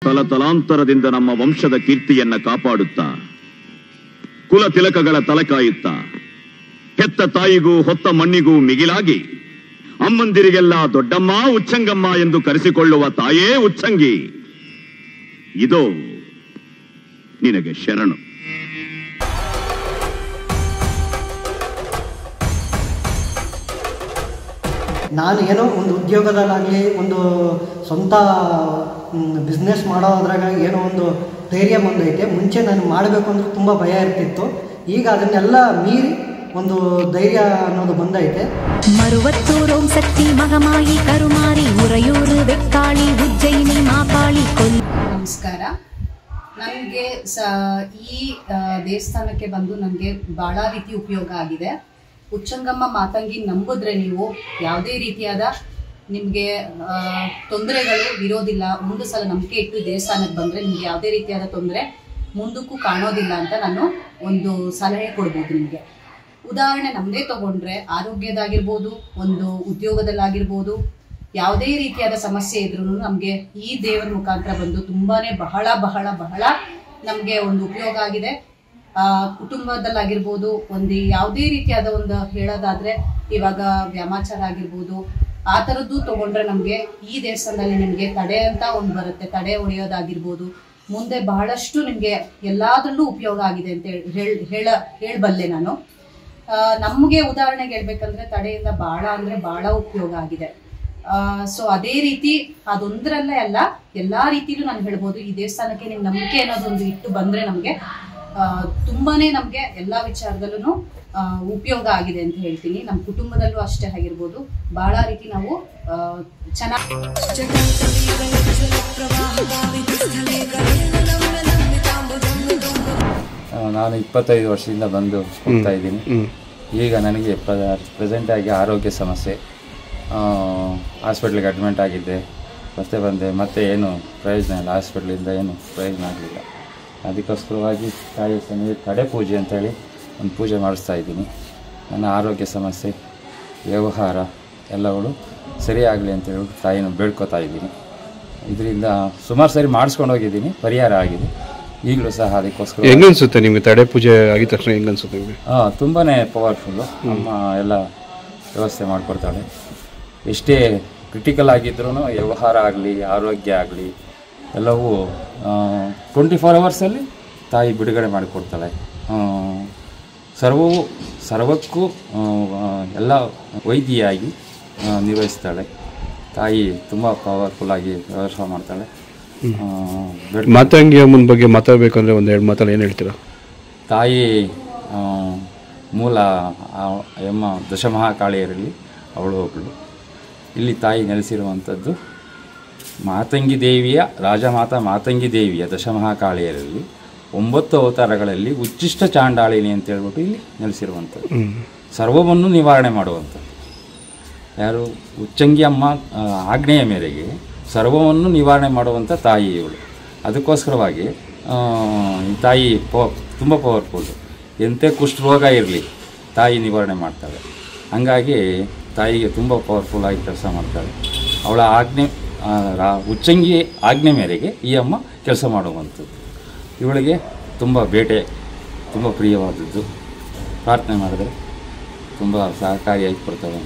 ತಲತಲಾಂತರದಿಂದ ನಮ್ಮ ವಂಶದ ಕೀರ್ತಿಯನ್ನ ಕಾಪಾಡುತ್ತಾ ಕುಲ ತಿಲಕಗಳ ತಲೆ ಕಾಯುತ್ತಾ ಹೆತ್ತ ತಾಯಿಗೂ ಹೊತ್ತ ಮಣ್ಣಿಗೂ ಮಿಗಿಲಾಗಿ ಅಮ್ಮಂದಿರಿಗೆಲ್ಲ ದೊಡ್ಡಮ್ಮ ಉಚ್ಚಂಗಮ್ಮ ಎಂದು ಕರೆಸಿಕೊಳ್ಳುವ ತಾಯೇ ಉಚ್ಚಂಗಿ. ಇದೋ ನಿನಗೆ ಶರಣು. ನಾನು ಏನೋ ಒಂದು ಉದ್ಯೋಗದಲ್ಲಾಗಲಿ ಒಂದು ಸ್ವಂತ ಬಿಸ್ನೆಸ್ ಮಾಡೋದ್ರಾಗ ಏನೋ ಒಂದು ಧೈರ್ಯ ಬಂದೈತೆ. ಮುಂಚೆ ನಾನು ಮಾಡಬೇಕು ಅಂದ್ರೆ ತುಂಬ ಭಯ ಇರ್ತಿತ್ತು. ಈಗ ಅದನ್ನೆಲ್ಲ ಮೀರಿ ಒಂದು ಧೈರ್ಯ ಅನ್ನೋದು ಬಂದೈತೆ. ಮರುವತ್ತೂರು ಓಂ ಶಕ್ತಿ ಮಗಮಾಯಿ ಕರುಮಾರಿ ಉರಯೂರು ಬೆಕ್ಕಾಳಿ ಉಜ್ಜಯಿನಿ ಮಾಪಾಳಿ ಕೊಲ್ಲಿ. ನಮಸ್ಕಾರ. ನನಗೆ ಈ ದೇವಸ್ಥಾನಕ್ಕೆ ಬಂದು ನನಗೆ ಭಾಳ ರೀತಿ ಉಪಯೋಗ ಆಗಿದೆ. ಉಚ್ಚಂಗಮ್ಮ ಮಾತಂಗಿ ನಂಬಿದ್ರೆ ನೀವು ಯಾವುದೇ ರೀತಿಯಾದ ನಿಮಗೆ ತೊಂದರೆಗಳು ಇರೋದಿಲ್ಲ. ಒಂದು ಸಲ ನಂಬಿಕೆ ಇಟ್ಟು ದೇವಸ್ಥಾನಕ್ಕೆ ಬಂದರೆ ನಿಮ್ಗೆ ಯಾವುದೇ ರೀತಿಯಾದ ತೊಂದರೆ ಮುಂದಕ್ಕೂ ಕಾಣೋದಿಲ್ಲ ಅಂತ ನಾನು ಒಂದು ಸಲಹೆ ಕೊಡ್ಬೋದು ನಿಮಗೆ. ಉದಾಹರಣೆ ನಮ್ಮದೇ ತಗೊಂಡ್ರೆ ಆರೋಗ್ಯದಾಗಿರ್ಬೋದು, ಒಂದು ಉದ್ಯೋಗದಲ್ಲಾಗಿರ್ಬೋದು, ಯಾವುದೇ ರೀತಿಯಾದ ಸಮಸ್ಯೆ ಇದ್ರೂ ನಮಗೆ ಈ ದೇವರ ಮುಖಾಂತರ ಬಂದು ತುಂಬಾ ಬಹಳ ಬಹಳ ಬಹಳ ನಮಗೆ ಒಂದು ಉಪಯೋಗ ಆಗಿದೆ. ಕುಟುಂಬದಲ್ಲಾಗಿರ್ಬೋದು, ಒಂದು ಯಾವುದೇ ರೀತಿಯಾದ ಒಂದು ಹೇಳೋದಾದ್ರೆ ಇವಾಗ ವ್ಯಾಮಾಚಾರ ಆಗಿರ್ಬೋದು, ಆ ಥರದ್ದು ತಗೊಂಡ್ರೆ ನಮಗೆ ಈ ದೇವಸ್ಥಾನದಲ್ಲಿ ನಿಮಗೆ ತಡೆ ಅಂತ ಒಂದು ಬರುತ್ತೆ. ತಡೆ ಹೊಡೆಯೋದಾಗಿರ್ಬೋದು, ಮುಂದೆ ಬಹಳಷ್ಟು ನಿಮಗೆ ಎಲ್ಲದರಲ್ಲೂ ಉಪಯೋಗ ಆಗಿದೆ ಅಂತ ಹೇಳಬಲ್ಲೆ ನಾನು. ನಮಗೆ ಉದಾಹರಣೆಗೆ ಹೇಳ್ಬೇಕಂದ್ರೆ ತಡೆಯಿಂದ ಭಾಳ ಅಂದರೆ ಭಾಳ ಉಪಯೋಗ ಆಗಿದೆ. ಸೊ ಅದೇ ರೀತಿ ಅದೊಂದರಲ್ಲೇ ಅಲ್ಲ, ಎಲ್ಲ ರೀತಿಲೂ ನಾನು ಹೇಳ್ಬೋದು. ಈ ದೇವಸ್ಥಾನಕ್ಕೆ ನಿಮ್ಮ ನಂಬಿಕೆ ಅನ್ನೋದೊಂದು ಇಟ್ಟು ಬಂದರೆ ನಮಗೆ ತುಂಬಾನೇ ನಮಗೆ ಎಲ್ಲ ವಿಚಾರದಲ್ಲೂ ಉಪಯೋಗ ಆಗಿದೆ ಅಂತ ಹೇಳ್ತೀನಿ. ನಮ್ಮ ಕುಟುಂಬದಲ್ಲೂ ಅಷ್ಟೇ ಆಗಿರ್ಬೋದು, ಬಹಳ ರೀತಿ ನಾವು ಚೆನ್ನಾಗಿ. ನಾನು 25 ವರ್ಷದಿಂದ ಬಂದು ಹೋಗ್ತಾ ಇದ್ದೀನಿ. ಈಗ ನನಗೆ ಪ್ರೆಸೆಂಟಾಗಿ ಆರೋಗ್ಯ ಸಮಸ್ಯೆ, ಹಾಸ್ಪಿಟ್ಲಿಗೆ ಅಡ್ಮಿಟ್ ಆಗಿದ್ದೆ, ಬಂದೆ ಮತ್ತೆ ಏನು ಪ್ರಯೋಜನ ಇಲ್ಲ. ಹಾಸ್ಪಿಟ್ಲಿಂದ ಏನು ಪ್ರಯೋಜನ ಆಗಲಿಲ್ಲ. ಅದಕ್ಕೋಸ್ಕರವಾಗಿ ತಾಯಿ ಸನ್ನಿಧಿ ತಡೆ ಪೂಜೆ ಅಂತೇಳಿ ಒಂದು ಪೂಜೆ ಮಾಡಿಸ್ತಾ ಇದ್ದೀನಿ. ನನ್ನ ಆರೋಗ್ಯ ಸಮಸ್ಯೆ, ವ್ಯವಹಾರ ಎಲ್ಲಗಳು ಸರಿಯಾಗಲಿ ಅಂತೇಳಿ ತಾಯಿನ ಬೇಡ್ಕೋತಾ ಇದ್ದೀನಿ. ಇದರಿಂದ ಸುಮಾರು ಸರಿ ಮಾಡಿಸ್ಕೊಂಡು ಹೋಗಿದ್ದೀನಿ, ಪರಿಹಾರ ಆಗಿದೆ. ಈಗಲೂ ಸಹ ಅದಕ್ಕೋಸ್ಕರ. ಹೆಂಗನ್ಸುತ್ತೆ ನಿಮಗೆ ತಡೆ ಪೂಜೆ ಆಗಿದ ತಕ್ಷಣ? ಹೆಂಗನ್ಸುತ್ತೆ ನಿಮಗೆ? ತುಂಬಾ ಪವರ್ಫುಲ್ಲು. ಅಮ್ಮ ಎಲ್ಲ ವ್ಯವಸ್ಥೆ ಮಾಡಿಕೊಡ್ತಾಳೆ. ಎಷ್ಟೇ ಕ್ರಿಟಿಕಲ್ ಆಗಿದ್ರೂ ವ್ಯವಹಾರ ಆಗಲಿ, ಆರೋಗ್ಯ ಆಗಲಿ ಎಲ್ಲವೂ 24 ಅವರ್ಸಲ್ಲಿ ತಾಯಿ ಬಿಡುಗಡೆ ಮಾಡಿಕೊಡ್ತಾಳೆ. ಸರ್ವಕ್ಕೂ ಎಲ್ಲ ವೈದ್ಯೆಯಾಗಿ ನಿರ್ವಹಿಸ್ತಾಳೆ. ತಾಯಿ ತುಂಬ ಪವರ್ಫುಲ್ಲಾಗಿ ವ್ಯವಹಾರ ಮಾಡ್ತಾಳೆ. ಮಾತಂಗಿ ಅಮ್ಮನ ಬಗ್ಗೆ ಮಾತಾಡಬೇಕಂದ್ರೆ ಒಂದು 2 ಮಾತಲ್ಲಿ ಏನು ಹೇಳ್ತೀರಾ? ತಾಯಿ ಮೂಲ ಎಮ್ಮ ದಶಮಹಾಕಾಳಿಯರಲ್ಲಿ ಅವಳು ಒಬ್ಬಳು. ಇಲ್ಲಿ ತಾಯಿ ನೆಲೆಸಿರುವಂಥದ್ದು ಮಾತಂಗಿ ದೇವಿಯ ರಾಜಮಾತಾ ಮಾತಂಗಿ ದೇವಿಯ ದಶಮಹಾಕಾಳಿಯರಲ್ಲಿ 9 ಅವತಾರಗಳಲ್ಲಿ ಉಚ್ಚಿಷ್ಟ ಚಾಂಡಾಳಿನಿ ಅಂತ ಹೇಳ್ಬಿಟ್ಟು ಇಲ್ಲಿ ನೆಲೆಸಿರುವಂಥದ್ದು. ಸರ್ವವನ್ನು ನಿವಾರಣೆ ಮಾಡುವಂಥದ್ದು ಯಾರು? ಉಚ್ಚಂಗಿ ಅಮ್ಮ ಆಜ್ಞೆಯ ಮೇರೆಗೆ ಸರ್ವವನ್ನು ನಿವಾರಣೆ ಮಾಡುವಂಥ ತಾಯಿ ಇವಳು. ಅದಕ್ಕೋಸ್ಕರವಾಗಿ ಈ ತಾಯಿ ತುಂಬ ಪವರ್ಫುಲ್ಲು. ಎಂಥ ಕುಷ್ಠರೋಗ ಇರಲಿ ತಾಯಿ ನಿವಾರಣೆ ಮಾಡ್ತಾಳೆ. ಹಾಗಾಗಿ ತಾಯಿಗೆ ತುಂಬ ಪವರ್ಫುಲ್ಲಾಗಿ ಕೆಲಸ ಮಾಡ್ತಾಳೆ. ಅವಳ ಆಜ್ಞೆ ಉಚ್ಚಂಗಿ ಆಜ್ಞೆ ಮೇರೆಗೆ ಈ ಅಮ್ಮ ಕೆಲಸ ಮಾಡುವಂಥದ್ದು. ಇವಳಿಗೆ ತುಂಬ ಬೇಟೆ ತುಂಬ ಪ್ರಿಯವಾದದ್ದು. ಪ್ರಾರ್ಥನೆ ಮಾಡಿದರೆ ತುಂಬ ಸಹಕಾರಿಯಾಗಿ ಕೊಡ್ತಾಳೆ.